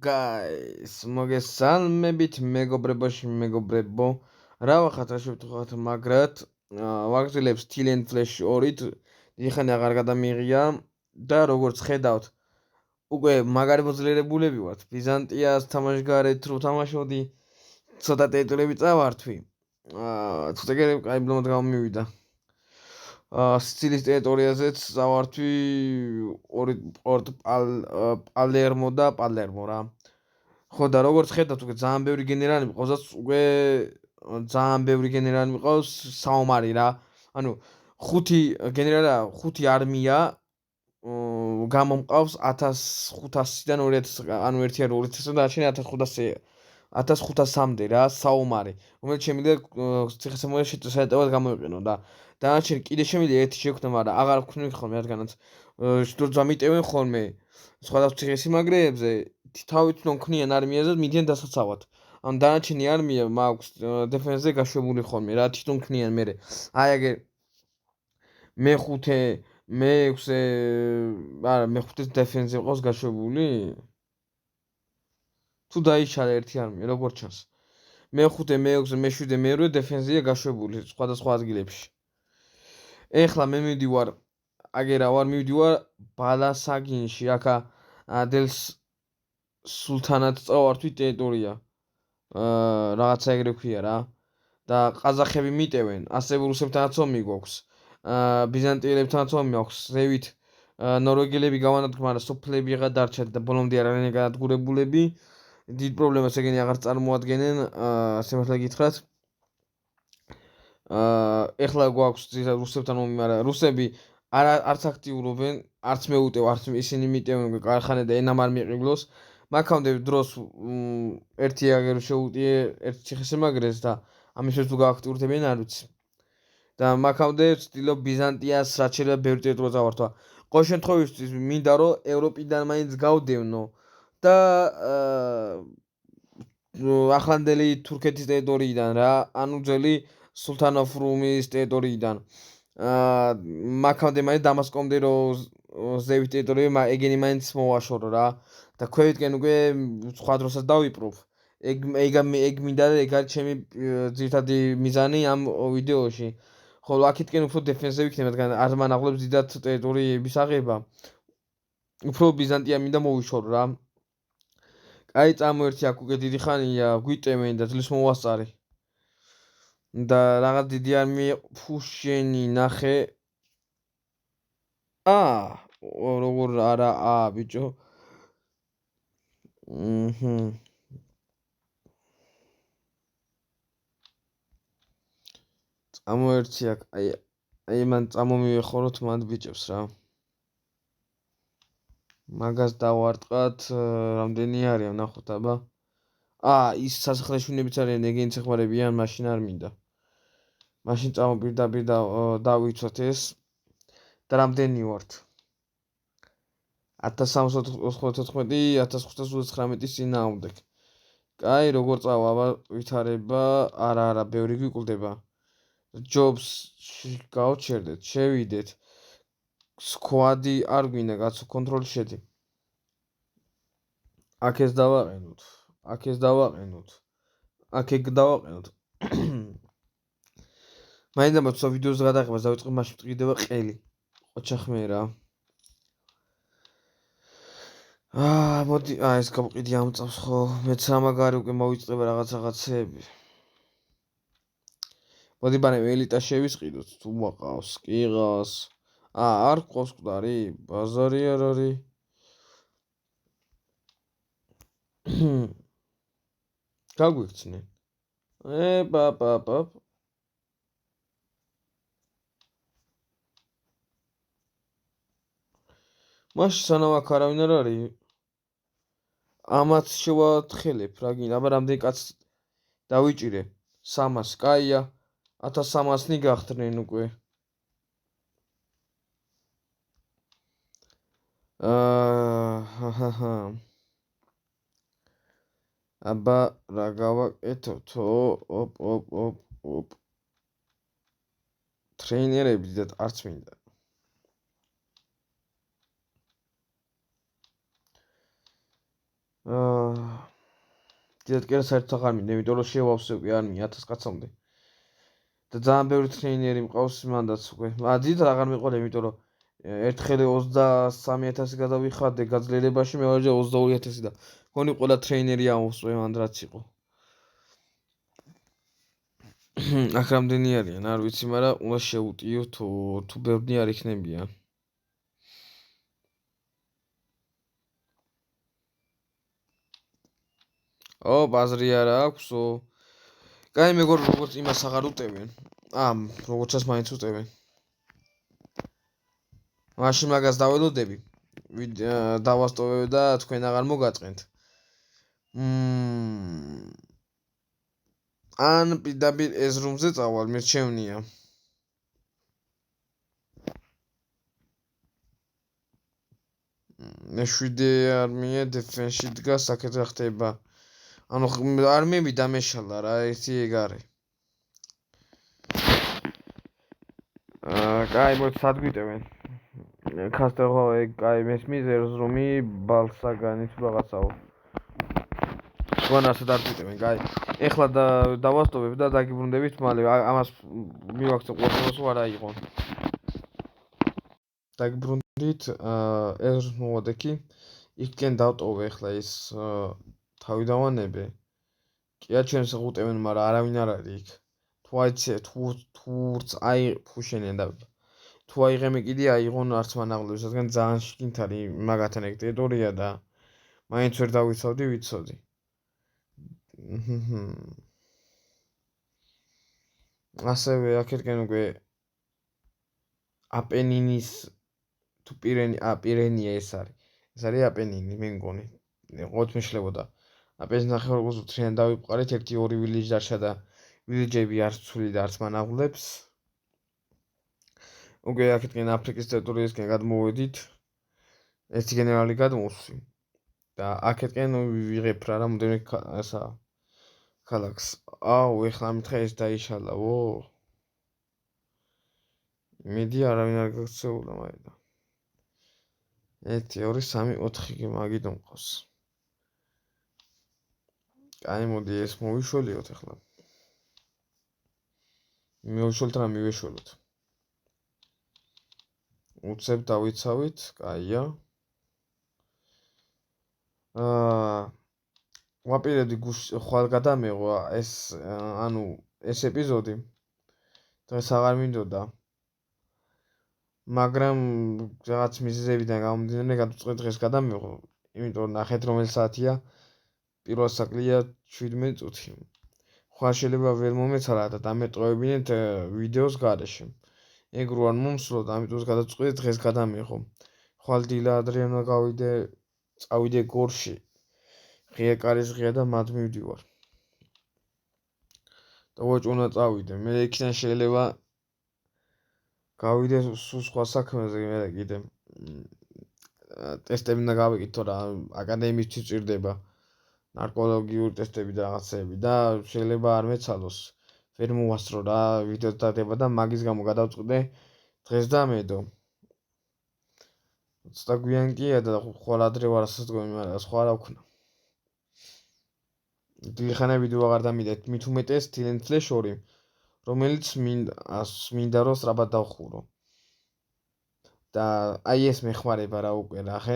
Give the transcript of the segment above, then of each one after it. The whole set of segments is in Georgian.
guys, მოგესალმებით მეგობრებოში, მეგობრებო. რა ვახათ რა შევთხოვათ, მაგრად ვაგრძელებს Tilen Flash 2-ით. იხანი აღარ გადამიღია და როგორც ხედავთ, უკვე მაგარი მოძლიერებულები ვართ. ბიზანტიას თამაშგარეთ რო თამაშობდი, ცოტა ტერიტორიები წავართვი. ცოტა კაი ბლომად გამომივიდა. სიცილის ტერიტორიაზეც წავართვი ორი პორტ პალერმო და პალერმო რა. ხო და როგორც ხედავთ, უკვე ძალიან ბევრი გენერალი მიყავს, უკვე ძალიან ბევრი გენერალი მიყავს საომარი რა. ანუ 5 გენერალა, 5 არმია გამომყავს 1500-დან 2000, ანუ 1-2-300 და არჩენი 1500-მდე რა საომარი, რომელიც შემიძლია ციხესიმაგრეს შეეტევად გამოიყენო და დანარჩენი კიდე შემიძლია ერთი შექმნა, მაგრამ აღარ ვქნები ხოლმე, რადგანაც შტურმს ამიტევენ ხოლმე სხვადასხვა ციხესიმაგრეებზე, თავით რომ ქმნიან არმიაზე, მიდიან დასაცავად. ანუ დანარჩენი არმია მაქვს დეფენსზე გაშვებული ხოლმე რა, თვითონ ქმნიან მერე. აი აგერ მე-5 დეფენსზე ყავს გაშვებული. თუ დაიშალა ერთი არმია, როგორც ჩანს. მე-5, მე-6, მე-7, მე-8 დეფენსზეა გაშვებული სხვადასხვა ადგილებში. ეხლა მე მივდივარ, აგერა ვარ მივდივარ ბალასაგინში, აქა დელს სულთანად წავართვი ტერიტორია. რაღაცა ეგრე ქვია რა. და ყაზახები მიტევენ, ასევე რუსებთანაც ომი გვაქვს. ბიზანტიელებთანაც ომი აქვს, ზევით ნორვეგიელები გავანადგურა, მაგრამ სოფლები აღარ დარჩათ და ბოლომდე არ არიან განადგურებულები. დიდ პრობლემას ეგენი აღარ წარმოადგენენ, სიმართლე გითხრათ. ეხლა გვაქვს რუსებთან ომი, მაგრამ რუსები არც აქტიურობენ, არც მეუტევ, არც ისინი მიტევენ კარხანე და ენამ არ მიყიდოს. მაგამდე დროს ერთი აგერ შეუტიე ერთ ციხესიმაგრეს და ამისთვის თუ გააქტიურდებიან არ ვიცი. და მაგამდე ვცდილობ ბიზანტიას რაც შეიძლება ბევრი ტერიტორია წავართვა. ყოველ შემთხვევაში მინდა რომ ევროპიდან მაინც გავდევნო და ახლანდელი თურქეთის ტერიტორიიდან რა, ანუ ძველი სულთანოფრუმის ტერიტორიიდან. მაგამდე მაინც დამასკომდე რომ ზევით ტერიტორიები ეგენი მაინც მოვაშორო რა და ქვევიტკენ უკვე სხვა დროსაც დავიპრობ. ეგ მინდა და ეგ არის ჩემი ძირითადი მიზანი ამ ვიდეოში. ხოლო აქეთკენ უფრო დეფენსზე ვიქნებ, რადგან არ მანაღლებს დიდად ტერიტორიების აღება. უფრო ბიზანტია მინდა მოვიშორო რა. აი წამოერთი აქ უკვე დიდი ხანია გვიტევენ და ძლივს მოვასწარი. და რაღაც დიდი არმია ფუშენი ნახე. როგორ არა ბიჭო. წამოერთი აქ, აი მან წამომივეხოროთ მანდ ბიჭებს რა. მაგას დავარტყათ, რამდენი არის, ნახოთ აბა. ის სასახლეშვილებიც არიან, ეგენიც ეხმარებიან, მაშინ არ მინდა. მაშინ პირდაპირ დავიცვათ ეს და რამდენი ვართ? 1394, 1539-ის წინააღმდეგ. კაი, როგორ წავა, აბა ვითარება, არა, ბევრი გვიკლდება. ჯობსში გავჩერდეთ, შევიდეთ. სკვადი არ გვინდა, კაცო, კონტროლი შედი. აქ ეს დავაყენოთ. აქ ეგ დავაყენოთ. მაინდა მოწვა ვიდეოს გადაღებას დავიწყებ, მაშინ მტკიდება ყელი. ოჩახმე რა. მოდი, ეს გავყიდი ამ წავს ხო, მეც ამაგარი უკვე მოვიწყება რაღაცეები. მოდი ბანე ელიტა შევისყიდოთ, თუ მოყავს, კი ყავს. არ ყავს მკვდარი, ბაზარი არ არის. გაგვიქცნენ. მაშინ სანამ აქ არავინ არ არის, ამაც შევათხელებ რა გინდა, აბა რამდენი კაც დავიჭირე? 300, კაია, 1300-ნი გახდნენ უკვე. აბა რა გავაკეთოთო? ტრეინერები და არც მინდა. დიდად კი საერთოდ აღარ მინდა, იმიტომ რომ შევავსებ არმია 1000 კაცამდე. და ძალიან ბევრი ტრეინერი მყავს მანდაც უკვე. დიდად აღარ მიყვარდა, იმიტომ რომ ერთხელ 23000 გადავიხადე გაძლიერებაში, მეორეჯერ 22000 და მგონი ყველა ტრეინერი ამოვსვე მანდ რაც იყო. აქ რამდენი არიან, არ ვიცი, მაგრამ უნდა შევუტიო თუ ბევრი არ იქნებიან. ბაზრი არა აქვსო. კაი მეგობრებო, როგორც იმას აღარ უტევენ. როგორცაც მაინც უტევენ. მაშინ მაგას დაველოდები. დავასტოვებ და თქვენ აღარ მოგაწყენთ. ან პირდაპირ ეს რუმზე წავალ, მირჩევნია. მეშვიდე არმია დეფენსში დგას, აქეთ რა ხდება? ანუ არმიები დამეშალა რა, ერთი ეგ არის. კაი, მოდი სად გვიტევენ? ქასტეღო ეგ კაი მესმის ერზრომი ბალსაგანი თუ რაღაცაო. ვანასად არ გვიტევენ, კაი. ეხლა დავასტოვებ და დაგიბრუნდებით მალე. ამას მივაქცევ ყველას რა აიღონ. დაგიბრუნდით, ერზრს მოვადექი. იქკენ დავტოვე ეხლა ის თავი დავანებე. კი აჩვენს უყუტევენ, მაგრამ არავინ არ არის იქ. თუ აიცე თურც აი ფუშენიან და თუ აიღემე კიდე აიღონ არც მანაღლებს, რადგან ძალიან შიგნით არის მაგათთან ეგ ტერიტორია და მაინც ვერ დავიცავდი, ვიცოდი. ასევე აქეთკენ უკვე აპენინის თუ პირენია ეს არის. ეს არის აპენინი, მე მგონი. ყოველთ მეშლებოდა. აპენინის ნახევარკუნძულს მთლიანად დავიპყარეთ, 1-2 ვილიჯი დარჩა და ვილიჯები არც ცვლი და არც მანაღლებს. უკვე აქეთკენ აფრიკის ტერიტორიისკენ გადმოვედით. ერთი გენერალი გადმოვსვი. და აქეთკენ ვიღებ რა რამდენი ესა ქალაქს. ეხლა მითხე ეს დაიშალა, მიდი არავინ არ გაქცეულა მაინც. 1 2 3 4 მაგით მომყავს. კაი, მოდი ეს მოვიშველიოთ ეხლა. მივიშველთ რა მივიშველოთ. უცებ დავიცავით, კაია. ვაპირებდი ხვალ გადამეღო ეს ანუ ეს ეპიზოდი. დღეს აღარ მინდოდა. მაგრამ რაღაც მიზეზებიდან გამომდინარე გადავწყვეტ დღეს გადამეღო, იმიტომ ნახეთ რომელი საათია. პირველ საკლია 17 წუთი. ხვალ შეიძლება ვერ მომეცალა და დამეტყოებინეთ ვიდეოს გარეშე. ეგ რო არ მომსვლოდ, ამიტომ გადავწყვეტ დღეს გადამეღო. ხვალ დილა ადრიანა წავიდე გორში. ღია კარის ღია და მათ მივდივარ. და ვაჭუნა წავიდე. მე იქიდან შეიძლება გავიდე სულ სხვა საქმეზე, მე კიდე ტესტები უნდა გავიკეთო რა, აკადემიისთვის ჭირდება. ნარკოლოგიური ტესტები და რაღაცები და შეიძლება არ მეცალოს. ვერ მოვასწრო რა ვიდეო დადება და მაგის გამო გადავწყვეტე დღეს დამედო. ცოტა გვიანკია და ხვალ ადრე ვარ ასე თქვენ, მაგრამ სხვა რა ვქნა. დილხანა ვიდეო აღარ დამიდეთ, მით უმეტეს Talent Flash 2, რომელიც მინდა რომ სწრაფად დავხურო. და აი ეს მეხმარება რა უკვე რა, ხე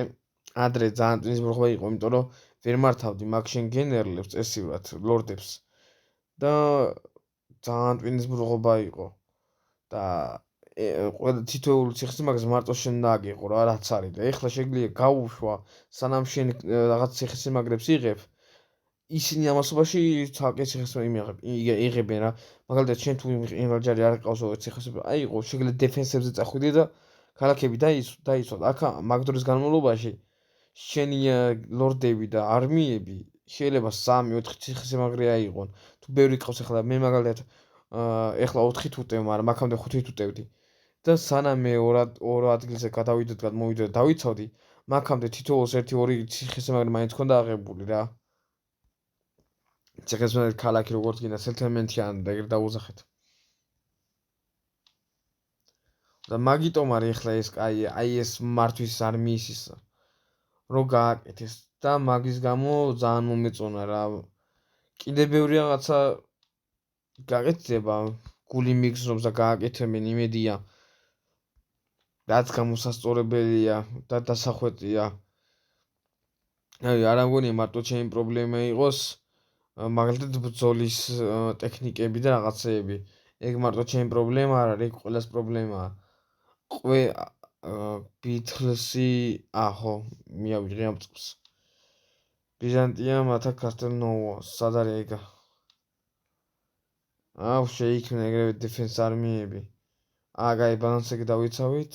ადრე ძალიან ტვინსბრუხება იყო, იმიტომ რომ ვერ მართავდი მაგშენ გენერლებს წესივრად, ლორდებს. და ძალიან ტვინსბრუხება იყო. და ყველა თითოეული ციხესიმაგრეს მარტო შენ დააგიღო რა, რაც არის და ეხლა შეგვიძლია გაუშვა, სანამ შენ რაღაც ციხესიმაგრებს იღებ. ისინი ამასობაში ცალკე ციხესიმაგრებს იღებენ რა. მაგალითად შენ თუ ინვალჯარი არ ყავს ციხესიმაგრე, აიღო, შეგიძლია დეფენსებზე წახვიდე და ქალაქები დაიცვალ. აქ მაგ დროის განმავლობაში შენი ლორდები და არმიები შეიძლება 3-4 ციხესიმაგრე აიღონ. თუ ბევრი ყავს ახლა მე მაგალითად ეხლა 4-ით უტევ, მაგრამ აქამდე 5-ით უტევდი. და სანამ მე ორ ადგილზე გადმოვიდე და დავიცავდი, მაგამდე თითოეულს 1-2 ციხესიმაგრე მაინც ქონდა აღებული რა. ციხესიმაგრე ქალაქი როგორც გინდა სელთელმენტიან და ეგრე დაუზახეთ. და მაგიტომ არის ახლა ეს აი ეს მართვის არმიის ის რო გააკეთეს და მაგის გამო ძალიან მომეწონა რა. კიდე ბევრი რაღაცა გაკეთდება, გული მიგზნობს და გააკეთებენ, იმედია. რაც გამოსასწორებელია და დასახვეწია. არ ამგონია მარტო ჩემი პრობლემა იყოს, მაგალითად ბრძოლის ტექნიკები და რაღაცეები. ეგ მარტო ჩემი პრობლემა არ არის, ეგ ყველას პრობლემაა. ბითლსი, ხო, მიავიღე ამ წელს. ბიზანტიამ ათაკ კასტელნოუო, სად არის ეგა? შეიქმნა ეგრევე დეფენს არმიები. კაი, ბალანსები დავიცავით.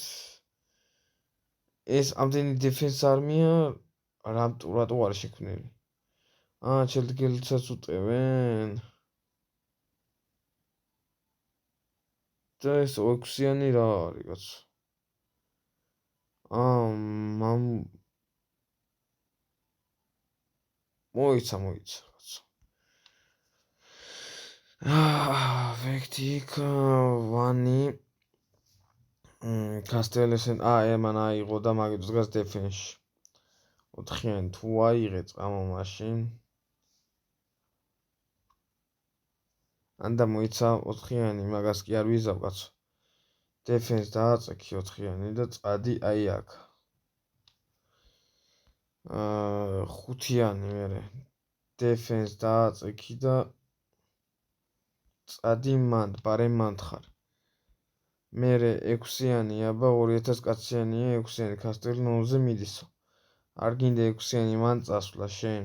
ეს ამდენი დეფენს არმია რატო არ შექმნილი? ჩელდგილიცაც უწევენ. და ეს 6-იანი რა არის, კაცო? მოიცა, კაცო. ვექტიკ ვანი კასტელესენ მან აიღო და მაგით დგას დეფენსში. 4-იანი თუ აიღე წამო მაშინ. ანდა მოიცა 4-იანი, მაგას კი არ ვიზავ, კაცო. დეფენს დააწექი 4-იანი და წადი აი აქ. 5-იანი მერე დეფენს დააწექი და წადი მანდ, პარე მანდ ხარ. მერე 6-იანი, აბა 2000 კაციანია, 6-იანი კასტელნოუზე მიდისო. არ გინდა 6-იანი მან წასვლა შენ.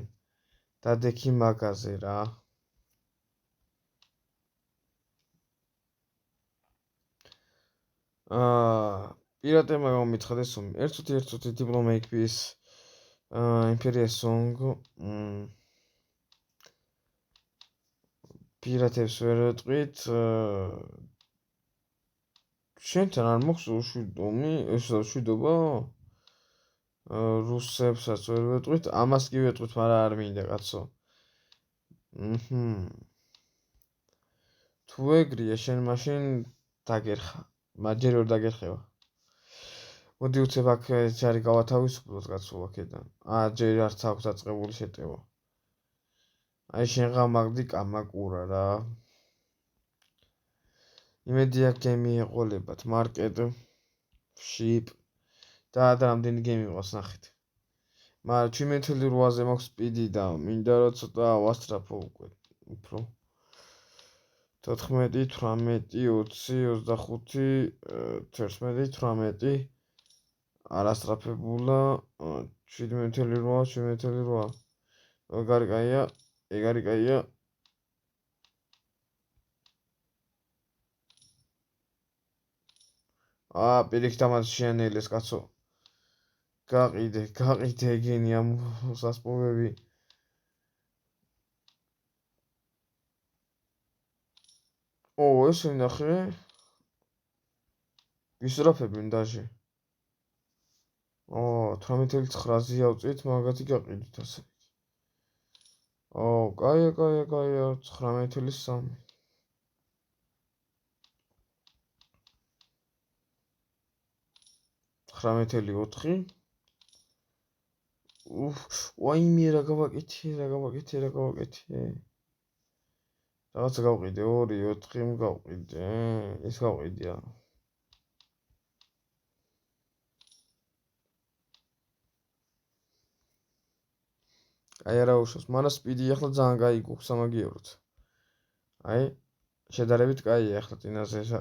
დადექი მაგაზე რა. პირატებმა გამომიცხადეს ერთ-ერთი დიპლომა იქვის იმპერია სონგ. პირატებს ვერ ეტყვით. შენთან არ მოხსოვს შვიდობა? რუსებსაც ვერ ვეტყვით, ამას კი ვეტყვით, მაგრამ არ მინდა, კაცო. თუ ეგრია, შენ მაშინ დაგერხა. მაჯერ ვერ დაგერხება. მოდი უცებ აქ ჯარი გავათავისუფლოთ, კაცო, აქედან. ჯერ არც აქვს დაწყებული შეტევა. აი შენ ღამაგდი კამაკურა რა. იმედია გემი ეყოლებათ, მარკეტ, შიპ და რამდენი გემი ყავს ნახეთ. მაგრამ 17.8-ზე მაქვს სპიდი და მინდა რომ ცოტა ვასტრაფო უკვე უფრო. 14, 18, 20, 25, 11, 18 არასტრაფებულა 17.8. ეგ არის კაია, ეგ არის კაია. პირიქით ამას შეანელეს, კაცო. გაყიდე ეგენი ამ სასპობები. ეს ნახე. ვისრაფებენ დაჟე. 18.9-ზე ავწით, მაგათი გაყიდით ასე. კაია, 19.3. 19.4. ვაიმე რა გავაკეთე. რაღაცა გავყიდე 2, 4 გავყიდე. ეს გავყიდია. აი არა უშავს, მაგრამ სპიდი ახლა ძალიან კაი გვაქვს 3 ევროთ. აი, შედარებით კაია ახლა წინაზე ესა.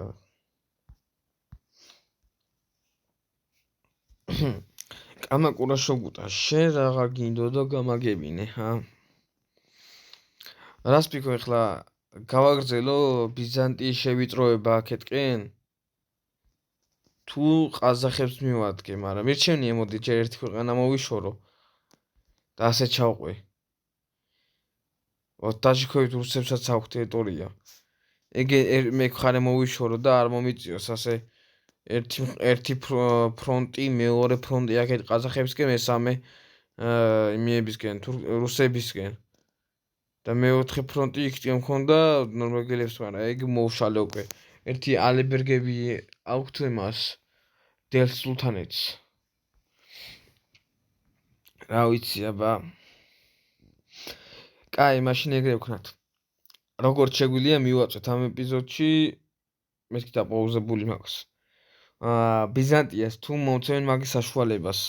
კამაკურა შოგუტა, შენ რაღა გინდოდა გამაგებინე, რას ფიქრო ახლა გავაგრძელო ბიზანტიის შევიწროება აქეთკენ? თუ ყაზახებს მივადგე, მაგრამ მირჩენია მოდი ჯერ ერთი ქვეყანა მოვიშორო. და ასე ჩავყვე. ტაჯიკობით რუსებსაც აქვს ტერიტორია. მე ხარე მოვიშორო და არ მომიწიოს ასე ერთი ფრონტი, მეორე ფრონტი აქეთ ყაზახებისკენ, მესამე იმიებისკენ, რუსებისკენ. და მეოთხე ფრონტი იქ მქონდა ნორმაგელებს, მაგრამ ეგ მოუშალე უკვე. ერთი ალებერგები აქვთ იმას დელ სულთანეთს. რა ვიცი აბა კაი მაშინ ეგრე ვქნათ როგორც შეგვიძლია მივაწვეთ ამ ეპიზოდში მეთქი დაპაუზებული მაქვს ბიზანტიას თუ მოუწევენ მაგის საშუალებას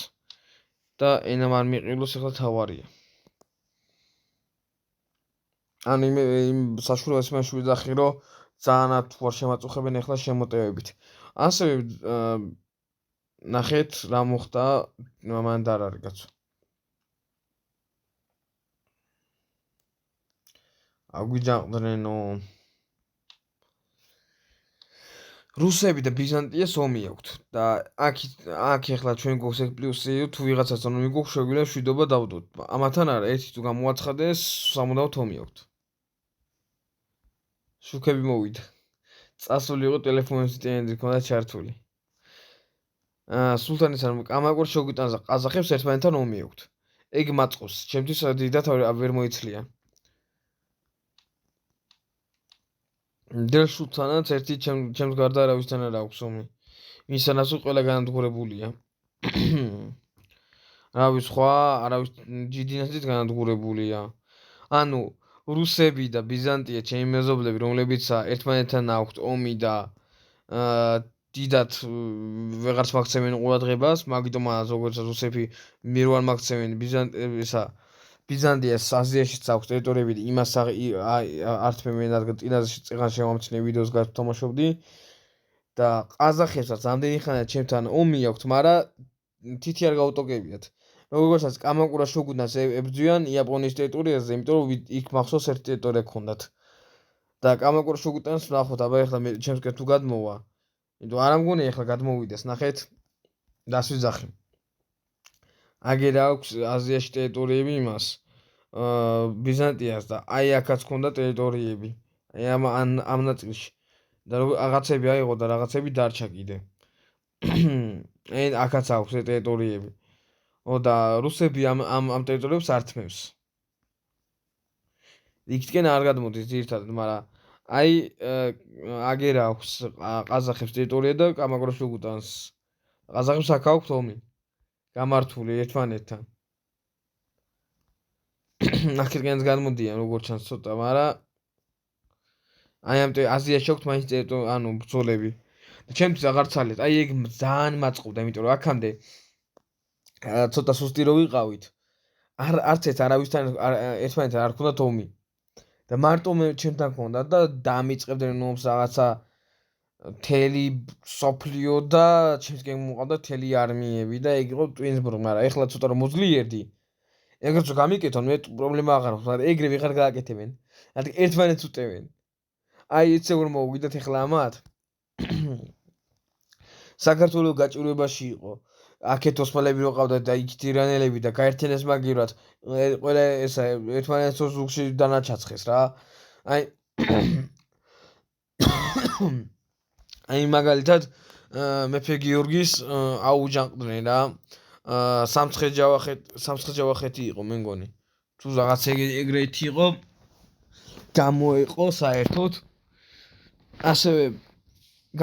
და ენამ არ მიყიდოს ახლა თავარია ან იმ საშუალებას მაშინ ვიძახი რომ ძალიან თუ არ შემაწუხებენ ახლა შემოტევებით ასევე ნახეთ რა მოხდა მან და არ არის კაცო აგვიჯანყდნენო რუსები და ბიზანტიას ომი აქვთ და აქ ახლა ჩვენ გვაქვს ეგ პლუსი თუ ვიღაცას ომი გვაქვს შეგვიძლია მშვიდობა დავდოთ ამათან არა ერთი თუ გამოაცხადეს სამუდამოდ ომი აქვთ შუქები მოვიდა წასული იყო ტელეფონის სტენდი ქონდა ჩართული სულთანის არ კამაკურ შეგვიტანს ყაზახებს ერთმანეთთან ომი აქვთ ეგ მაწყობს ჩემთვის დიდად ვერ მოიცლია დელ სულთანაც ერთი ჩემს გარდა არავისთან არ აქვს ომი ვისთანაც ყველა განადგურებულია რავი სხვა არავის ჯიდინასით განადგურებულია ანუ რუსები და ბიზანტია ჩემი მეზობლები რომლებიც ერთმანეთთან აქვთ ომი და დიდად ვეღარც მაქცევენ ყურადღებას მაგიტომ ზოგადად რუსები მიერ არ მაქცევენ ბიზანტიას აზიაშიც აქვს ტერიტორიები და იმას ართმევ მე რადგან წინასწარ შევამჩნე ვიდეოს გათამაშობდი და ყაზახებსაც ამდენი ხანია ჩემთან ომი აქვთ მაგრამ თითი არ გაუტოკებიათ როგორცაც კამაკურა შოგუნას ებრძვიან იაპონიის ტერიტორიაზე იმიტომ რომ იქ მახსოვს ერთი ტერიტორია გქონდათ და კამაკურა შოგუტანს ვნახოთ აბა ახლა მე ჩემს კეთ თუ გადმოვა იმიტომ არ ამგონია ახლა გადმოვიდეს ნახეთ დასვიძახი აგერ აქვს აზიაში ტერიტორიები იმას ბიზანტიას და აი აქაც ქონდა ტერიტორიები აი ამ ნაწილში და რაღაცები აიღო და რაღაცები დარჩა კიდე აქაც აქვს ტერიტორიები და რუსები ამ ტერიტორიებს ართმევს იქიდან არ გადმოდის ძირითადად მაგრამ აი აგერ აქვს ყაზახებს ტერიტორია და კამაკურას შუგუტანს ყაზახებს აქ აქვთ ომი გამართული ერთმანეთთან აქედანაც გადმოდიან როგორც ჩანს ცოტა მაგრამ აი ამ აზიაში აქვთ მაინც ანუ ბრძოლები და ჩემთვის აღარ ცალეთ აი ეგ ძალიან მაწყობდა იმიტომ რომ აქამდე ცოტა სუსტი რო ვიყავით არც ერთ არავისთან ერთმანეთთან არ ქონდათ ომი და მარტო მე ჩემთან ქონდა და დამიწყებდნენ ომს რაღაცა თელი სოფლიო და ჩემსკენ მოყავდა თელი არმიები და ეგ იყო ტვინსბურგი მაგრამ ეხლა ცოტა რომ მოძლიერდი ეგრეც რომ გამიკეთონ მე პრობლემა აღარ აქვს მაგრამ ეგრე ვიღარ გააკეთებენ რადგან ერთმანეთს უტევენ აი იცი როგორ მოვიდათ ეხლა ამათ საქართველოს გაჭირვებაში იყო აქეთ ოსმალები რო ყავდათ და იქით ირანელები და გაერთიანეს მაგივრად ყველა ესა ერთმანეთს ზუგში დანაჩაცხეს რა აი მაგალითად მეფე გიორგის აუჯანყდნენ რა სამცხე-ჯავახეთი იყო მე მგონი თუ რაღაც ეგრეთი იყო გამოიყო საერთოდ ასევე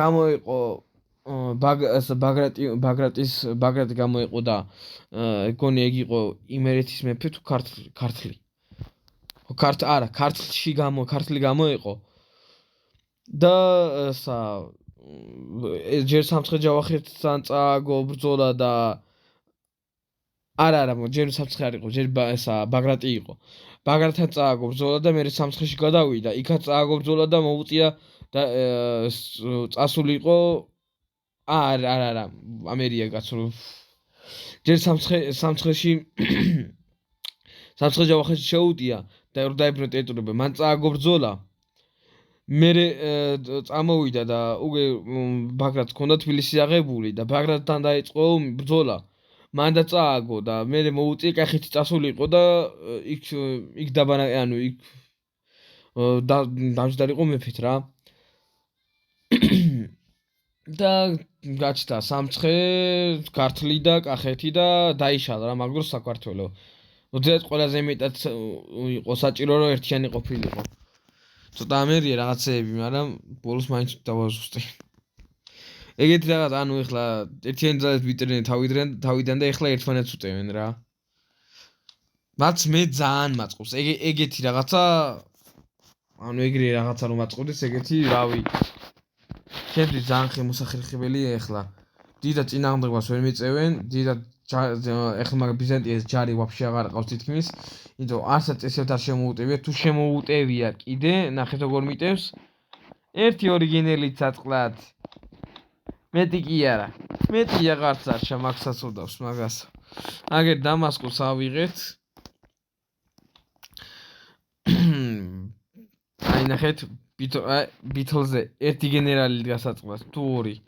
გამოიყო ბაგრატი გამოიყო და მგონი ეგ იყო იმერეთის მეფე თუ ქართლი ქართლი გამოიყო და ჯერ სამცხე-ჯავახეთთან წააგო ბრძოლა და არა ჯერ სამცხე არ იყო ჯერ ბაგრატი იყო ბაგრატთან წააგო ბრძოლა და მე სამცხეში გადავიდა იქაც წააგო ბრძოლა და მოუწია და წასული იყო არა ამერია კაცო ჯერ სამცხეში სამცხე-ჯავახეთში შეუტია და დაებრუნა ტერიტორიები მან წააგო ბრძოლა მე წამოვიდა და უკვე ბაგრატს ჰქონდა თბილისი აღებული და ბაგრატთან დაიწყო ბრძოლა მან და წააგო და მე მოუწია კახეთი წასული იყო და იქ დაბანა ანუ იქ დამჯდარი იყო მეფეთ რა და გაჩნდა სამცხე ქართლი და კახეთი და დაიშალა რა მაგდროს საქართველო როდესაც ყველაზე მეტად იყო საჭირო რომ ერთიანი ყოფილიყო ცოტა ამერია რაღაცეები მაგრამ ბოლოს მაინც დავაზუსტე ეგეთი რაღაც ანუ ეხლა ერთიანი ძალით ვიტრნენ თავიდან და ეხლა ერთმანეთს უტევენ რა რაც მე ძალიან მაწყობს. ეგეთი რაღაცა ანუ ეგრე რაღაცა რომ მაწყობდეს, ეგეთი რავი. ჩემთვის ძალიან ხელმოსახერხებელია ეხლა. დიდად წინააღმდეგობას ვერ მიწევენ, დიდად ეხლა მაგ ბიზანტიას ჯარი ვაფშე აღარ ყავს თითქმის. იმიტომ არცად წესებთ არ შემოუტევია, თუ შემოუტევია კიდე, ნახეთ როგორ მიტევს. 1-2 გენერლით საწყლად. მეტი კი არა. მეტი აღარც არჩა მაგსაც უდავს მაგას. აგერ დამასკოს ავიღეთ. აი ნახეთ ბითლზე 1 გენერალი გასაწყლად, თუ 2.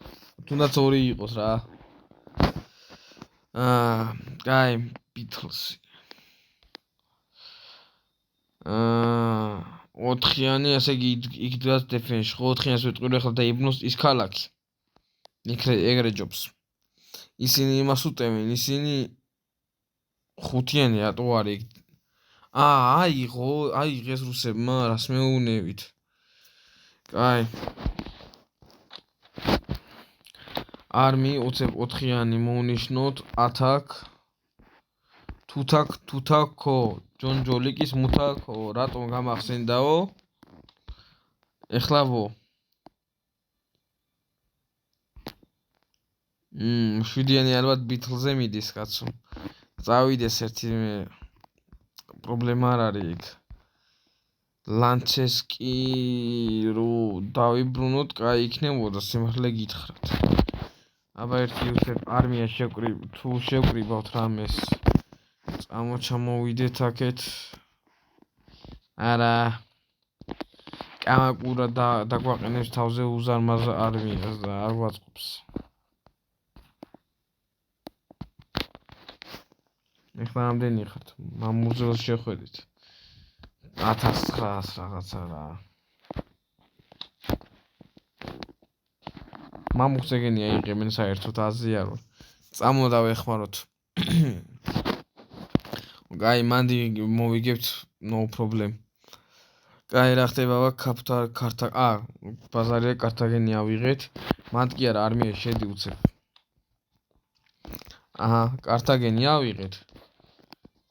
თუნდაც 2 იყოს რა. აი ბითლსი. 4-იანი, ასე იგი იქ დგას დეფენსში, ხო 4-იანს ვიტყვი ახლა დაიბრუნოს ის ქალაქი. ეგრე ჯობს. ისინი იმას უტევენ, ისინი 5-იანი რატო არის? აიღეს რუსებმა, რას მეუნებით. კაი. არმი 24-იანი მოუნიშნოთ ათაკ თუთაკო ჯონჯოლიკის მუთაკო რატომ გამახსენდაო? ეხლავო 7-იანი ალბათ ბითლზე მიდის კაცო. წავიდეს ერთი პრობლემა არ არის იქ. ლანჩესკი რო დავიბრუნოთ, კაი იქნებოდა, სიმართლე გითხრათ. აბა ერთი უცებ არმია თუ შევკრიბავთ რამეს. წამოვიდეთ აქეთ. არა. კამაკურა დაგვაყენებს თავზე უზარმაზ არმიას და არ ვაწყობს. ეხლა რამდენი ხართ? მამუზელს შეხვედით. 1900 რაღაცა რა. მამუხს ეგენი აიღებენ საერთოდ აზიარო. წამოდავეხმაროთ. კაი, მანდი მოვიგებთ, no problem. კაი, რა ხდება ბაზარია კართაგენი ავიღეთ. მანდ კი არა არმია შედი უცებ. აჰა, კართაგენი ავიღეთ.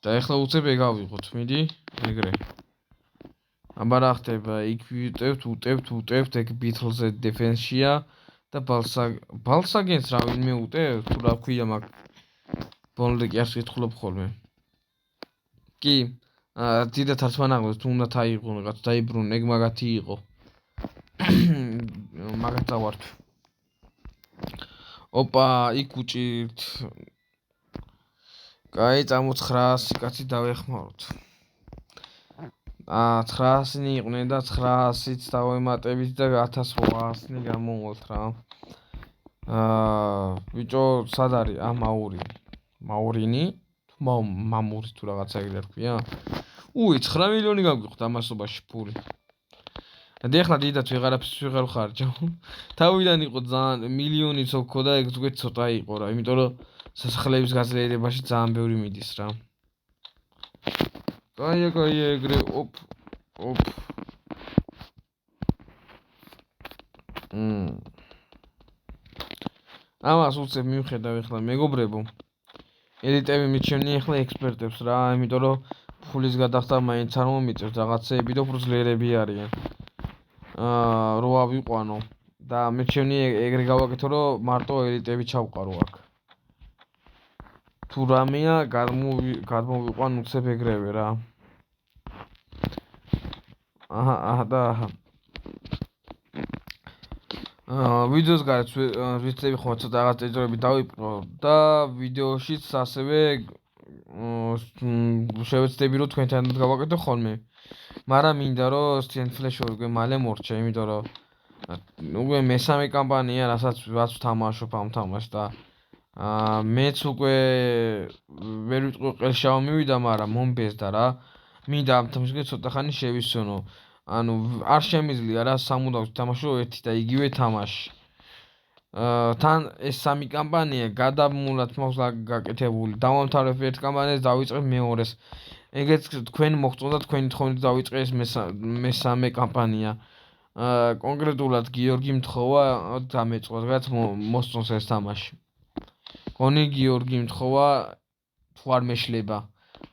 და ეხლა უცებ ეგ ავიღოთ, მიდი, ეგრე. აბა რა ხდება, იქ უტევთ, ეგ ბითლზე დეფენსშია და ბალსაგენს რა ვინმე უტევ, თუ რა ქვია მაგ ბოლომდე კი არ ვკითხულობ ხოლმე. კი, დიდათ არც მანაღლებს, თუ უნდა აიღონ რაღაც დაიბრუნონ, ეგ მაგათი იყო. მაგათ დავართ. ოპა, იქ უჭირთ. კაი, 900 კაცი დავეხმაროთ. 900-ნი იყვნენ და 900-ით დავემატებით და 1800-ნი გამოვვალთ რა. ბიჭო, სად არის? მაურინი? მამური თუ რაღაცა ეგრე რქვია. 9 მილიონი გაგვიყვთ ამასობაში ფული. და ეხლა დიდათ ვეღარაფერს ვეღარ ვხარჯავ. თავიდან იყო ძალიან მილიონი ცოქო და ეგ ზოგადად ცოტა იყო რა, იმიტომ რომ სასახლეების გაძლიერებაში ძალიან ბევრი მიდის რა. კაი, ეგრე ოპ. ამას უცებ მივხედავ ეხლა მეგობრებო. ელიტები მიჩვენია ეხლა ექსპერტებს რა, იმიტომ რომ ფულის გადახდა მაინც არ მომიწევს რაღაცეები და უფრო ძლიერები არიან. რო ავიყვანო და მეჩვენია ეგრე გავაკეთო რომ მარტო ელიტები ჩავყარო აქ. თუ რამეა გადმოვიყვან უცებ ეგრევე რა. აჰა. ვიდეოს გარეთ ვიწევი ხომ ცოტა რაღაც ეჭვები დავიპყრო და ვიდეოშიც ასევე შევეცდები რომ თქვენთანაც გავაკეთო ხოლმე. მაგრამ მინდა რომ Steel Flash უკვე მალე მორჩა, იმიტომ რომ უკვე მესამე კამპანია რასაც ვთამაშობ ამ თამაშს და მეც უკვე ვერ ვიტყვი ყელშავა მივიდა, მაგრამ მომბეზდა რა. მინდა ამ თამაშს ცოტა ხანი შევისვენო. ანუ არ შემიძლია რა სამუდამოდ თამაშო ერთი და იგივე თამაში. თან ეს სამი კამპანია გადამულად მაქვს გაკეთებული. დავამთავრებ ერთ კამპანიას, დავიწყებ მეორეს. ეგეც თქვენ მოხწყოდა თქვენი თხოვნით დავიწყე ეს მესამე კამპანია. კონკრეტულად გიორგი მთხოვა დამეწყო, რაც მოსწონს ეს თამაში. გონი გიორგი მთხოვა თუ არ მეშლება.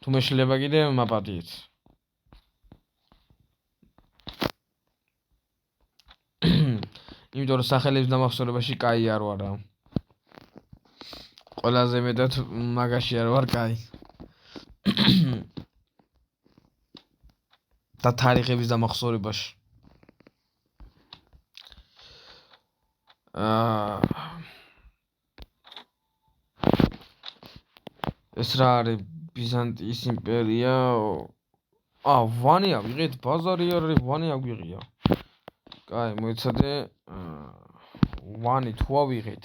თუ მეშლება კიდე მაპატიეთ. იმიტომ რომ სახელების დამახსოვრებაში კაი არ ვარ. ყველაზე მეტად მაგაში არ ვარ კაი. და თარიღების დამახსოვრებაში. ეს რა არის ბიზანტიის იმპერია? ვანი ავიღეთ, ბაზარი არ არის, ვანი აგვიღია. კაი, მოიცადე ვანი თუ ავიღეთ.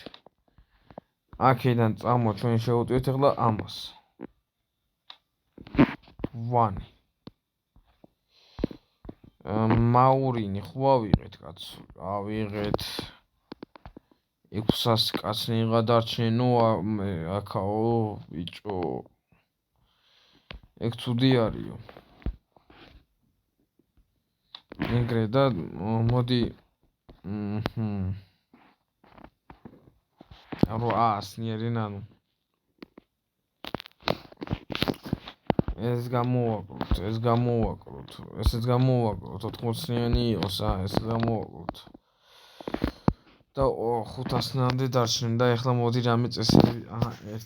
აქედან წამო ჩვენ შევუტევთ ახლა ამას. ვანი. მაურინი ხო ავიღეთ კაცო. ავიღეთ 600 კაცნი გადარჩენო აქაო ბიჭო. ეგ ცუდი არისო. ეგრე და მოდი 800 ნიერინანო. ეს გამოვაკროთ. ესეც გამოვაკროთ 80-ნიანი იყოს, ეს გამოვაკროთ. და 500-ნამდე დარჩნენ და ეხლა მოდი რამე წესები, 1 2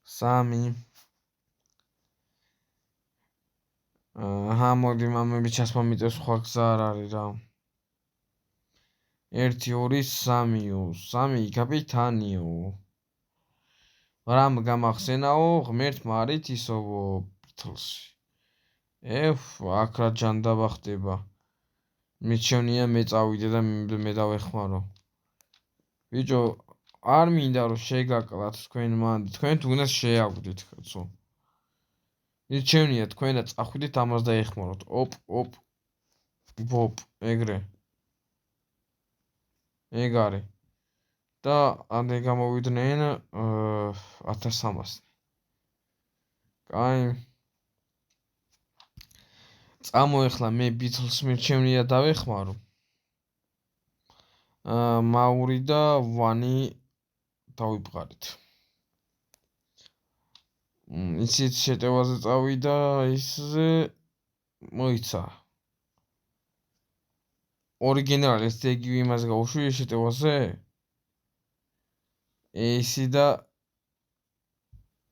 3 მოდი მამები ჩასმომიწევს, სხვა გზა არ არის რა. 1 2 3 კაპიტანიო. რამ გამახსენაო ღმერთმა არით ისოვო ბითლსი. აქ რა ჯანდაბა ხდება. მიჩვენია მე წავიდე და მე დავეხმარო. ბიჭო, არ მინდა რომ შეგაკლათ თქვენ მანდ. თქვენ თუნდაც შეაგვდით, კაცო. მიჩვენია თქვენა წახვიდით ამას დაეხმაროთ. ბოპ, ეგრე. ეგ არის. და ამდენ გამოვიდნენ 1300. კაი. წამო ეხლა მე ბითლს მირჩევნია დავეხმარო. მაური და ვანი დავიბღარით. იცით შეტევაზე წავიდა ისზე მოიცა. ორი გენერალი ეს იგივე იმაზე გაუშვია შეტევაზე. ეისი და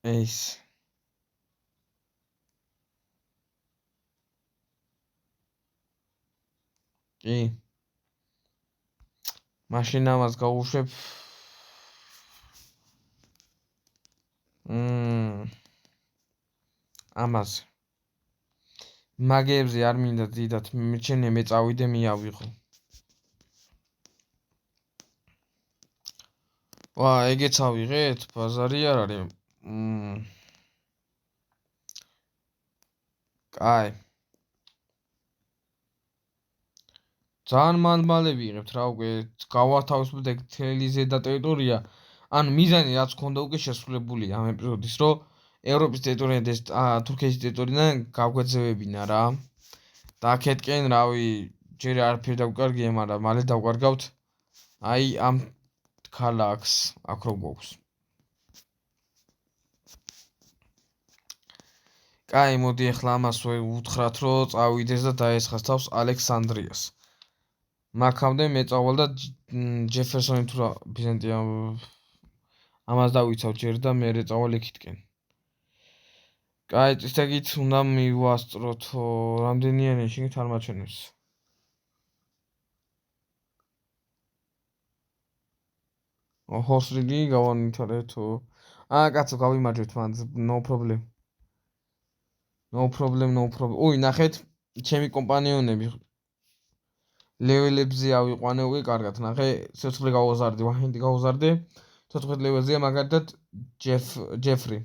ეს. კი. მაშინ ამას გაუშვებ. ამაზე. მაგებზე არ მინდა დიდად მიჩენე მე წავიდე მიავიღო. ეგეც ავიღეთ, ბაზარი არ არის. კაი. ძალიან მალე ვიღებთ რა უკვე გავათავისუფლეთ ეგ მთელი ზედა ტერიტორია. ანუ მიზანი რაც ქონდა უკვე შესრულებულია ამ ეპიზოდის, რომ ევროპის ტერიტორიიდან თურქეთის ტერიტორიიდან გავგვეძევებინა რა. და აქეთკენ რავი, ჯერ არაფერი დავკარგია, მაგრამ მალე დავკარგავთ აი ამ ქალაქს, აქ რო გვაქვს. კაი, მოდი ახლა ამას უთხრათ, რომ წავიდეს და დაესხას თავს ალექსანდრიას. მაქამდე მეწავალ და ჯეფერსონი თუ რა ბიზანტია ამას დავიცავ ჯერ და მე წავალ იქითკენ. კაი, წითაგით უნდა მივასწროთ რამდენიანი შეგეთ არ მაჩვენებს. ჰორსრიდი გავანვითარეთ. კაცო, გავიმარჯვეთ მან, no problem. უი, ნახეთ, ჩემი კომპანიონები ლეველებზე ავიყვანე უკვე კარგად. ნახე, სიცოცხლე გავაზარდე, ვაჰენდი გავაზარდე. 14 ლეველზეა მაგალითად ჯეფრი.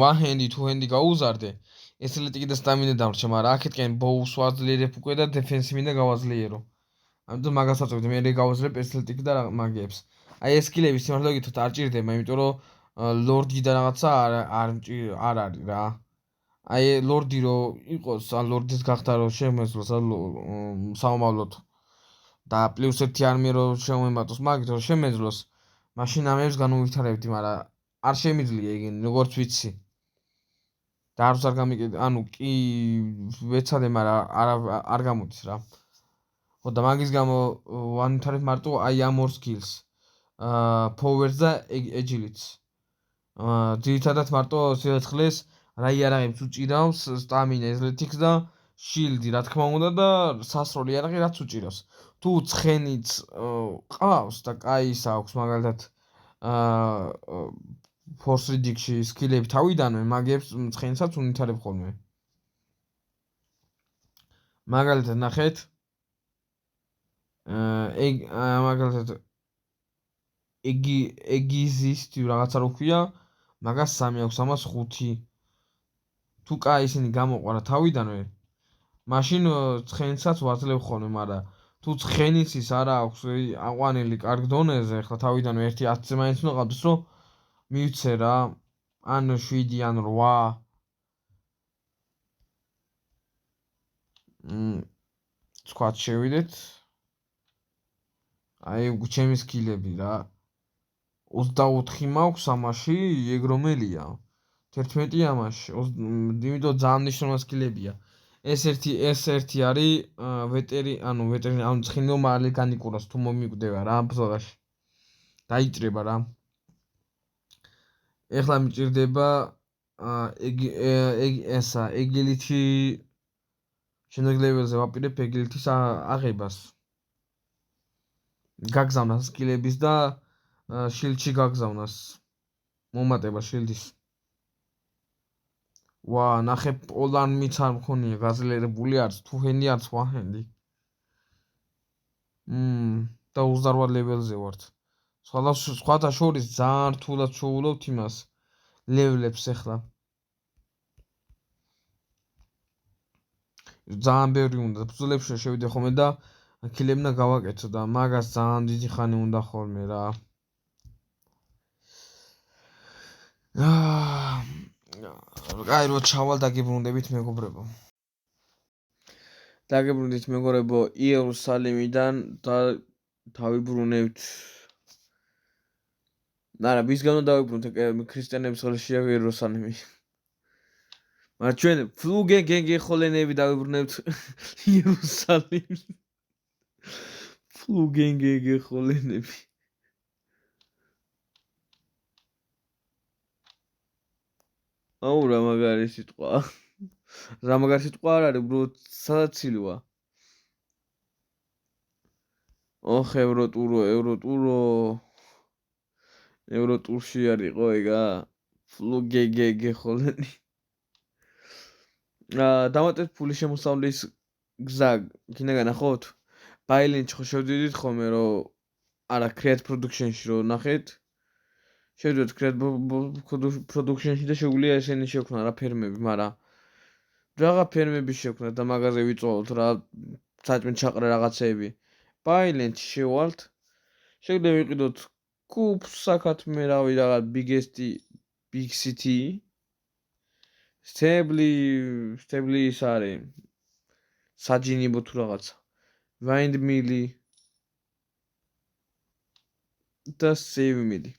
ვაჰენდი თუ ჰენდი გაუზარდე, ესელეტიკი და სტამინა დამრჩა, მაგრამ აქეთკენ ბოუს ვაძლიერებ უკვე და დეფენსი მინდა გავაძლიერო. ამიტომ მაგას ვაწევდი, მე გავაძლიერებ ესელეტიკი და მაგიებს. აი ეს სკილები სიმართლე გითხრათ არ ჭირდება, იმიტომ რომ ლორდი და რაღაცა არ არის რა. აი ლორდი რო იყოს, ან ლორდის გახდა რო შემეძლოს საომავლოდ. და პლუს 1 არმია რო შემოემატოს მაგით რო შემეძლოს, მაშინ ამებს განუვითარებდი, მაგრამ არ შემიძლია იგი როგორც ვიცი. და არც არ გამიკეთე, ანუ კი ვეცადე, მაგრამ არ გამოდის რა. ხო და მაგის გამო ვანვითარებ მარტო აი ამ ორ skills. Powers და agility. ძირითადად მარტო სიცოცხლეს რა იარაღებს უჭირავს, stamina, athletics და shield-ი, რა თქმა უნდა და სასროლი იარაღი რაც უჭირავს. თუ ცხენიც ყავს და კაი ის აქვს მაგალითად force reading-ში სკილები თავიდანვე, მაგებს ცხენსაც უნითარებ ხოლმე. მაგალითად ნახეთ მაგალითად ეგიზისტი რაღაცა რო ქვია, მაგას 3 აქვს, ამას 5. თუ კაი ისინი გამოყარა თავიდანვე, მაშინ ცხენსაც ვაძლევ ხოლმე, მაგრამ თუ ცხენიც ის არა აქვს აყვანილი კარგ დონეზე, ხლა თავიდანვე 1-10-ზე მაინც უნდა ყავდეს, რომ მივცე რა, ან 7 ან 8. თქვათ შევიდეთ. აი ჩემი სკილები რა. 24 მაქვს ამაში, ეგრომელია. 11 ამაში, იმიტომ ძალიან მნიშვნელოვანი სკილებია. ეს ერთი არის ანუ ცხენო მალე განიკურას თუ მომიკვდება რა ამ ბრძოლაში. დაიჭრება რა. ეხლა მიჭირდება ეგილითი შემდეგ ლეველზე ვაპირებ ეგილითის აღებას. გაგზავნას სკილების და შილდში გაგზავნას მომატება შილდის. ვა, ნახე პოლარმიც არ მქონია, გაზლერებული არც, თუ ჰენდი არც ვაჰენდი. და 28 ლეველზე ვართ. სხვათა შორის ძალიან რთულად შოულობთ იმას ლევლებს ეხლა. ძალიან ბევრი უნდა ბრძოლებში შევიდე ხოლმე და კილებნა გავაკეთო და მაგას ძალიან დიდი ხანი უნდა ხოლმე რა. აი რო ჩავალ დაგიბრუნდებით მეგობრებო. დაგიბრუნდით მეგობრებო იერუსალიმიდან და დავიბრუნებთ. არა, ვისგანო დავიბრუნდეთ ქრისტიანების ხელშია იერუსალიმი. მაგრამ ჩვენ ფლუგენგენგე ხოლენები დავიბრუნებთ იერუსალიმს. ფლუგენგენგე ხოლენები. აუ რა მაგარი სიტყვა. რა მაგარი სიტყვა არ არის, უბრალოდ სადაცილოა. ოხ ევროტურში არისო ეგა. ფლუგენგენგე ხოლენი. დავატეთ ფული შემოსავლის გზა, გინდა განახოთ? ბაილენში ხო შევდიდით ხოლმე რომ არა create production-ში რომ ნახეთ. შევდივართ create production-ში და შეგვიძლია ესენი შევქმნა რა ფერმები, მაგრამ რაღა ფერმები შევქმნა და მაგაზე ვიწოვოთ რა საჭმელი ჩაყრა რაღაცეები. ბაილენში შევალთ. შეგვიძლია ვიყიდოთ კუბს, საკათმე რავი რაღაც big city. სტებლი ის არის საჯინიბო თუ რაღაცა. ვაინდმილი და სეივმილი.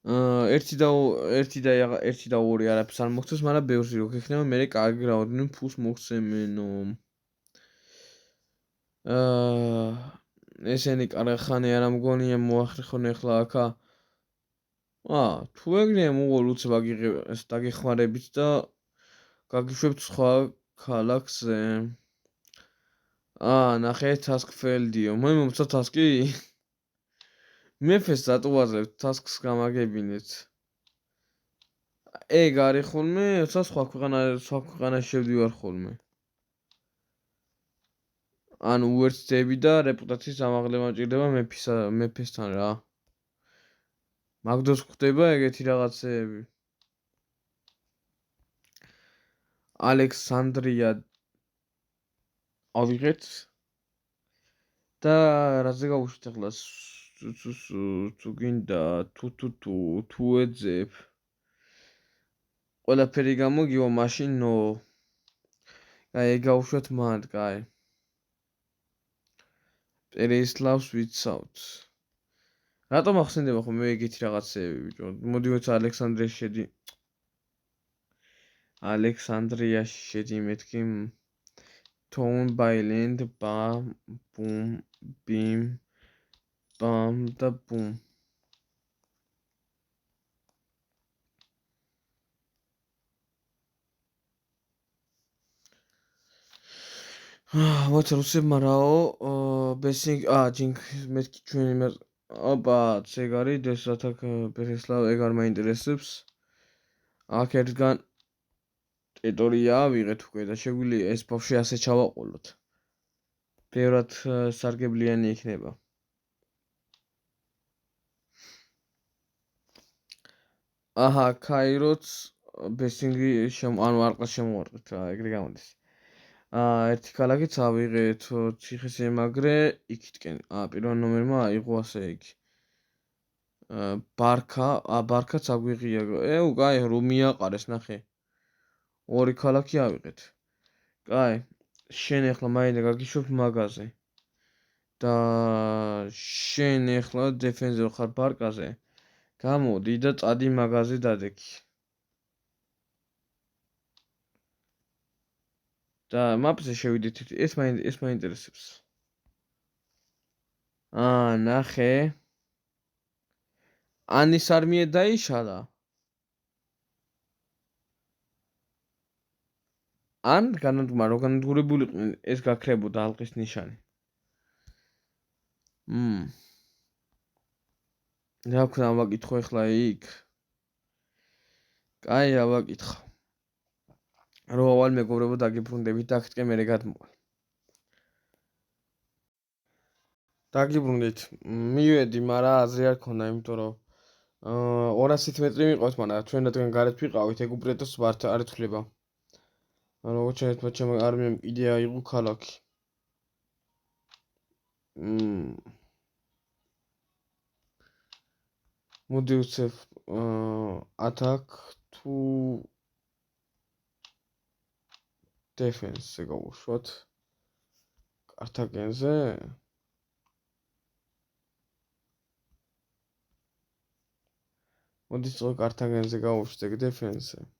ერთი და 2 არაფერს არ მოგწევს, მაგრამ ბევრს რო გექნება, მე კარგი რაოდენობით ფულს მოგცემენო. ესენი კარახანი არ ამგონია მოახერხონ ეხლა აქა. თუ ეგრეა მოგოლ უცებ ეს დაგეხმარებით და გაგიშვებთ სხვა ქალაქზე. ნახე task failed-იო. მე მომცა task-ი? მეფეს დატოვაზებთ task-ს გამაგებინეთ. ეგ არის ხოლმე, სხვა ქვეყანაში შევდივარ ხოლმე. ანუ უერთდები და რეპუტაციის ამაღლება მჭირდება მეფესთან რა. მაგდოს ხდება ეგეთი რაღაცეები. ალექსანდრია ავიღეთ და რაზე გავუშვით ახლა თუ გინდა თუ ეძებ ყველაფერი გამოგივა მაშინ აი გაუშვათ მანდ, კაი. პერეისლავს ვიცავთ. რატომ ახსენდება ხო მე ეგეთი რაღაცეები, ბიჭო? მოდიოთ ალექსანდრიაში შედი მეთქი Tone by land, bam, boom, beam, bam და boom. what რუსებმა რაო ბესინგ ჯინკ მეთქი ჩვენი მე ოპა ცეგარი დესათაკ პერესლავ ეგ არ მაინტერესებს აქ ერთგან ტერიტორია ავიღეთ უკვე და შეგვიძლია ეს ბავშვი ასე ჩავაყოლოთ ბევრად სარგებლიანი იქნება აჰა ქაიროც ბესინგი ანუ არყას შემოვარყეთ რა ეგრე გამოდის ერთი ქალაქიც ავიღეთ ციხესიმაგრე იქითკენ პირველ ნომერმა აიღო ასე იგი ბარქაც აგვიღია კაი რომ მიაყარეს ნახე ორი ქალაქი ავიღეთ კაი შენ ახლა მაინდა გაგიშვებ მაგაზე და შენ ახლა დეფენზე ხარ ბარკაზე გამოდი და წადი მაგაზე დადექი და მაპზე შევიდეთ ეს მაინტერესებს ნახე ანის არმია დაიშალა ან განადგურებული ეს გაქრებოდა ალყის ნიშანი რა ვქნა ვაკითხო ახლა იქ კაი რა ვაკითხო რო ავალ მეგობრებო დაგიბრუნდებით და აქეთკენ მერე გადმოვალ დაგიბრუნდით მივედი მაგრამ აზრი არ ქონდა იმიტომ რომ 200 მეტრი მიყვეთ მაგრამ ჩვენ რადგან გარეთ ვიყავით ეგ უპრეტოს ვართ არ ეთვლება როგორც შეიძლება ჩემო არმიამ კიდე აიღო ქალაქი მოდი უცებ attack to defense-ზე გავუშვათ კართაგენზე მოდი სწორ კართაგენზე გავუშვათ defense-ზე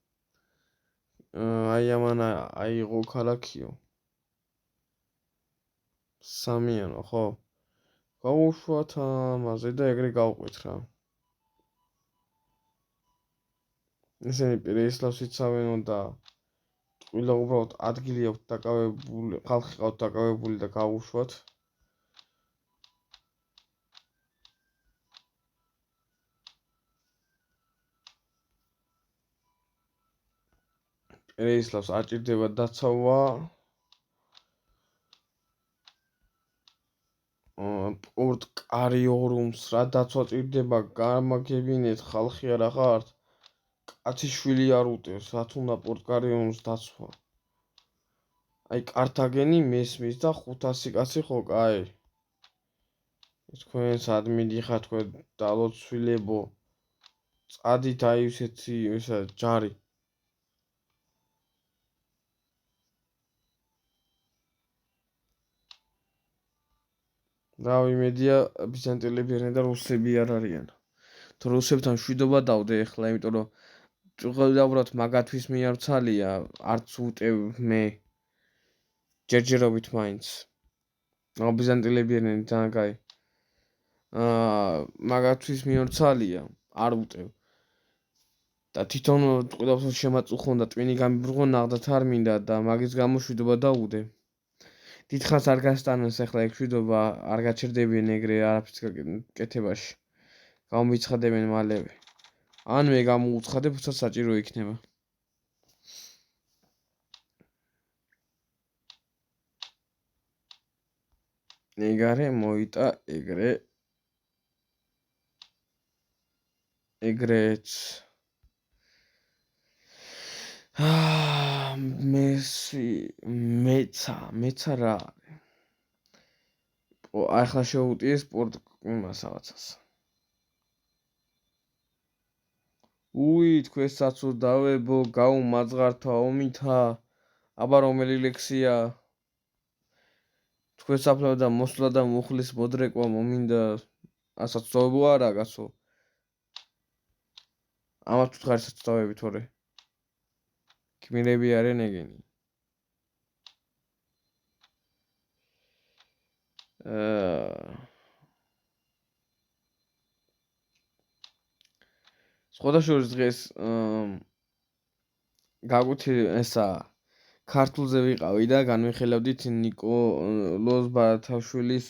აი ამან აიღო ქალაქიო სამიანო ხო გავუშვათ ამაზე და ეგრე გავყვეთ რა ისინი პერეისლავს იცავენო და ყველა უბრალოდ ადგილი აქვს დაკავებული ხალხი ყავთ დაკავებული და გავუშვათ პერეისლავს აჭირდება დაცავა პორტ კარიორუმს რა დაცვა ჭირდება გამაგებინეთ ხალხი არა ხართ კაციშვილი არ უტევს რა თუნდა პორტ კარიორუმს დაცვა აი კართაგენი მესმის და 500 კაცი ხო კაი თქვენ სად მიდიხართ თქვენ დალოცვილებო წადით აი ისეთი ისა ჯარი რა ვიმედია ბიზანტიელები არიან და რუსები არ არიან თუ რუსებთან შვიდობა დავდე ახლა იმიტომ რომ უბრალოდ მაგათვის მიარცალია არც უტევ მე ჯერჯერობით მაინც ბიზანტიელები არიან ძალიან კაი მაგათვის მიორცალია არ უტევ და თვითონ ყველაფერს შემაწუხონ და ტვინი გამიბრღონ ნახდათ არ მინდა და მაგის გამო შვიდობა დაუდე დიდხანს არ გასტანოს ახლა ეგ შვიდობა არ გაჩერდებიან ეგრე არაფერს გაკეთებაში გამიცხადებენ მალევე ან მე გამოუცხადებ უცად საჭირო იქნება ეგარე მოიტა ეგრეც მეცა რა ახლა შეუტიე სპორტ იმას რაღაცას უი თქვენ საცურდავებო გაუმაძღართა ომითა აბა რომელი ლექსია თქვენ საფლავ და მოსვლა და მუხლის მოდრეკვა მომინდა ასაც წოვებო არა კაცო ამათ უთხარისაც წავები თორე კმირები არიან ეგენი სხვადასხვა დღეს გაგვთი ესა ქართულზე ვიყავი და განვიხილავდით ნიკოლოზ ბარათაშვილის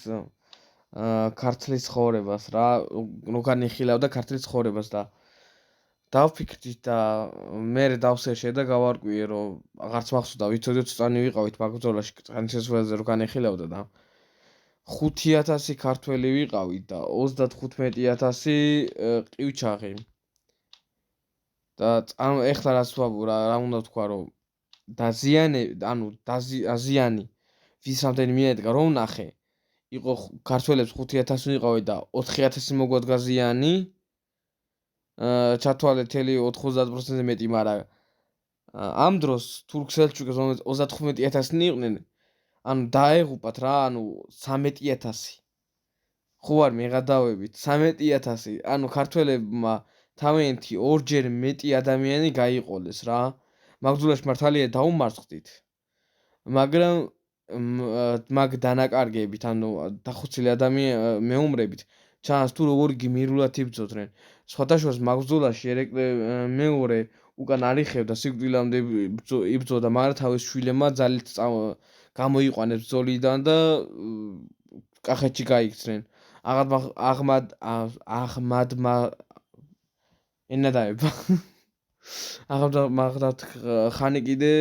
ქართლის ცხოვრებას რა რო განიხილავდა ქართლის ცხოვრებას და დავფიქრდით და მე დავსერშე და გავარკვიე რომ აღარც მახსოვდა ვიცოდით წანი ვიყავით ბაგძოლაში განსასვლელზე რო განიხილავდა და 5000 ქართველი ვიყავით და 35000 ყივჩაღი და ეხლა რაც ვაბურა რა უნდა თქვა რომ დაზიანი ვის რამდენი მიედგა რომ ნახე იყო ქართველებს 5000 ვიყავით და 4000 მოგვადგაზიანი ჩათვალე თელი 90%-ზე მეტი, მაგრამ ამ დროს თურქ-სელჩუკებს 35000 იყვნენ, ანუ დაეღუპათ რა, ანუ 13000. ხო არ მეღადავებით 13000, ანუ ქართველებმა თავიანთი ორჯერ მეტი ადამიანი გაიყოლეს რა. მაგძულაში მართალია დაუმარცხდით. მაგრამ მაგ დანაკარგებით, ანუ დახოცილი ადამიანი მეუმრებით ჩანს თუ როგორი გმირულად იბრძოდნენ. სხვადასხვა მაგძულაში ერეკლე მეორე უკან არიხევდა სიკვდილამდე იბრძოდა, მაგრამ თავის შვილებმა ძალით გამოიყვანეს ბრძოლიდან და კახეთში გაიქცნენ. აღმადმა ენადაება. აღმად ხანი კიდე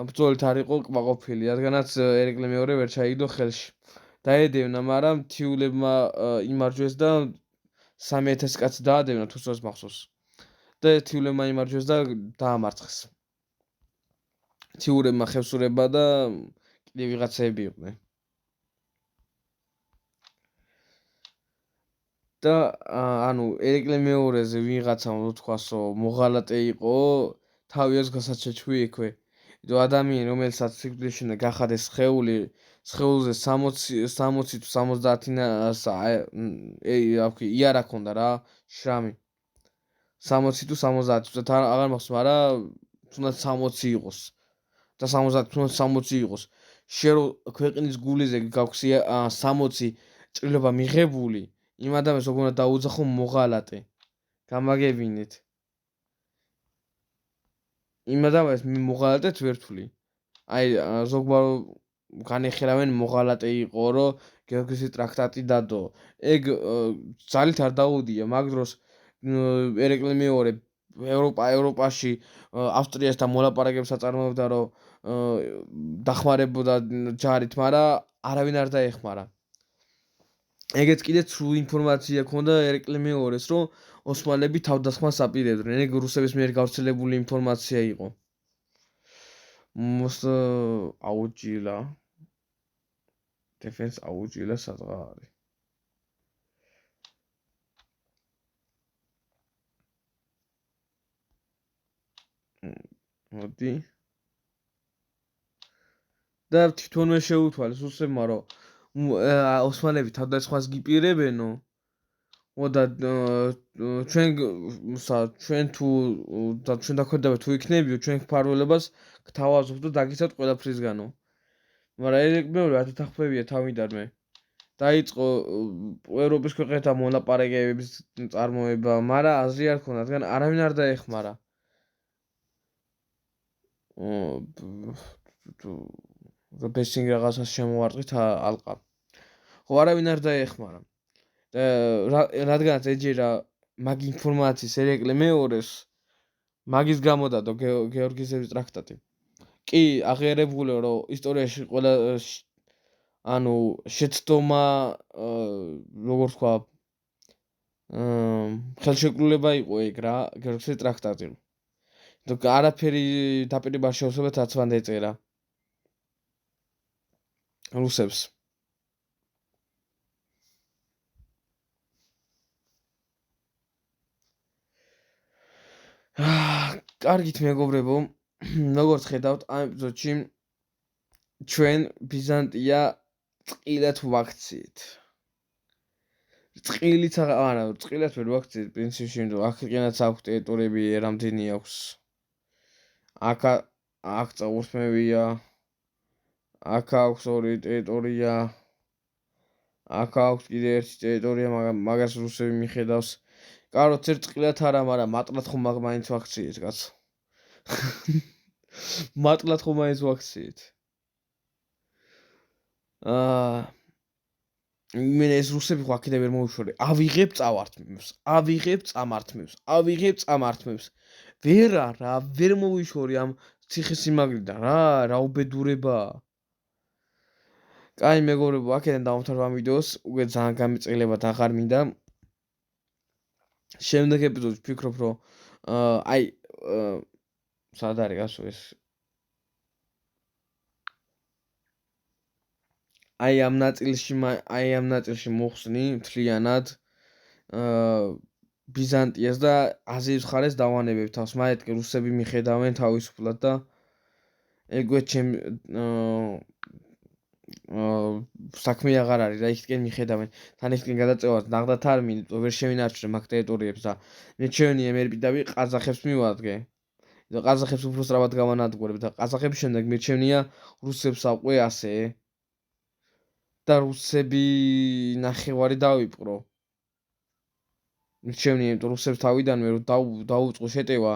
ბრძოლით არ იყო კმაყოფილი, რადგანაც ერეკლე მეორე ვერ ჩაიგდო ხელში. დაედევნა, მაგრამ თიულებმა იმარჯვეს და 3000 კაცი დაადევნა თუსოს მახსოვს. და თიულებმა იმარჯვეს და დაამარცხეს. თიულებმა ხევსურება და კიდე ვიღაცები იყვნენ. და ანუ ერეკლე მეორეზე ვიღაცა უნდა თქვასო მოღალატე იყო, თავიას გასაჩეჩვი იქვე. რომ ადამიანი რომელსაც სიკვდილში უნდა გახადეს სხეულზე 60 თუ 70 იარა ქონდა რა შრამი 60 თუ 70 თუნდაც აღარ მახსოვს მაგრამ თუნდაც 60 იყოს და 70 თუნდაც 60 იყოს შე რო ქვეყნის გულიზე გაქვს 60 ჭრილობა მიღებული იმ ადამიანს როგორ უნდა დაუძახო მოღალატე გამაგებინეთ იმ ადამიანს მოღალატეთ ვერთული აი ზოგბარო განეხილავენ მოღალატე იყო რომ გეორგის ტრაქტატი დადო ეგ ძალით არ დაუდია მაგ დროს ერეკლე მეორე ევროპაში ავსტრიასთან მოლაპარაკებებს აწარმოებდა რომ დახმარებოდა ჯარით მაგრამ არავინ არ დაეხმარა ეგეც კიდე სრულ ინფორმაცია ქონდა ერეკლე მეორეს რომ ოსმალები თავდასხმას აპირებდნენ ეგ რუსების მიერ გავრცელებული ინფორმაცია იყო most აუჯილა defense აუჯილა სადღა არის მოდი და თვითონვე შეუთვალეს რუსებმა რომ ოსმალები თავდასხმას გიპირებენო და ჩვენ თუ ჩვენ დაქვედება თუ იქნებიო ჩვენ ფარველებას გთავაზობთ და დაგიცავთ ყველაფრისგანო მაგრამ ერეკლე მეორე არ დათახმებია თავიდანვე დაიწყო ევროპის ქვეყნებთან მოლაპარაკებების წარმოება მაგრამ აზრი არ ქონდა რადგან არავინ არ დაეხმარა ბესინგ რაღაცას შემოარტყით ალყა ხო არავინ არ დაეხმარა და რადგანაც ეჯერა მაგ ინფორმაციის ერეკლე მეორეს მაგის გამო დადო გეორგიზევის ტრაქტატი კი აღიარებულიო რომ ისტორიაში ყველა ანუ შეცდომა როგორ თქვა ხელშეკრულება იყო ეგ რა გეორგიზევის ტრაქტატი და არაფერი დაპირება შეუძლებლად აცვან ეწერა რუსებს კარგით მეგობრებო როგორც ხედავთ ამ ეპიზოდში ჩვენ ბიზანტია წყილად ვაქციეთ. წყილით არა, წყილად ვერ ვაქციეთ პრინციპში, იმიტომ აქედანაც აქვს ტერიტორიები რამდენი აქვს. აქ წაურთმევია. აქ აქვს ორი ტერიტორია. აქ აქვს კიდე ერთი ტერიტორია, მაგას რუსები მიხედავს. კაროც ერთ წყილად არა, მაგრამ მატლად ხომ მაინც ვაქციეთ, კაცო. მატლად ხომ მაინც ვაქციეთ. მე ეს რუსები ხო აქედან ვერ მოვიშორე. ავიღებ წამართმევს. ვერა რა, ვერ მოვიშორე ამ ციხესიმაგრიდან რა უბედურებაა. კაი მეგობრებო, აქედან დავამთავრებ ამ ვიდეოს. უკვე ძალიან გამიწყილებათ აღარ მინდა. შემდეგ ეპიზოდში ვფიქრობ, რომ სად არის გასულ ეს? ამ ნაწილში მოხსნი მთლიანად ბიზანტიას და აზიის მხარეს დავანებებ თავს. მაგეთ კი რუსები მიხედავენ თავისუფლად და ეგვე ჩემ საქმე აღარ არის რა, იქიდან მიხედავენ. თან იქიდან გადაწევას ნახდათ არ მინდო, ვერ შევინარჩუნე მაგ ტერიტორიებს და მე ჩვენი მერბიდავი ყაზახებს მივადგე. და ყაზახებს უფრო სწრაფად გავანადგურებ და ყაზახების შემდეგ მირჩენია რუსებს აყვე ასე და რუსები ნახევარი დავიპყრო. მირჩენია იმიტომ რუსებს თავიდანვე რომ დაუწყო შეტევა,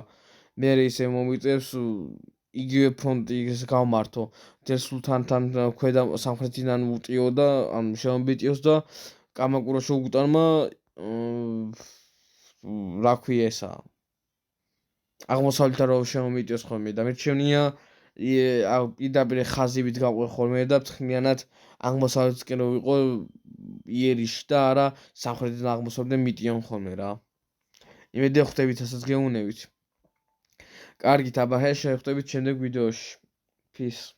მე ისე მომიწევს იგივე ფრონტი ის გავმართო. სულთანთან ქვედა სამხრეთიდან უტიო და ან შემობიტიოს და კამაკურა შეუგუტანმა რა ქვია ესა. აღმოსავლეთთან რომ შემომიტიოს ხოლმე და მირჩენია პირდაპირ ხაზივით გაყვე ხოლმე და მთლიანად აღმოსავლეთისკენ რო ვიყო იერიში და არა სამხრეთიდან აღმოსავლეთიდან მიტიონ ხოლმე რა. იმედია ხვდებით ასაც გეუნებით. კარგით, აბა შევხვდებით შემდეგ ვიდეოში. Peace.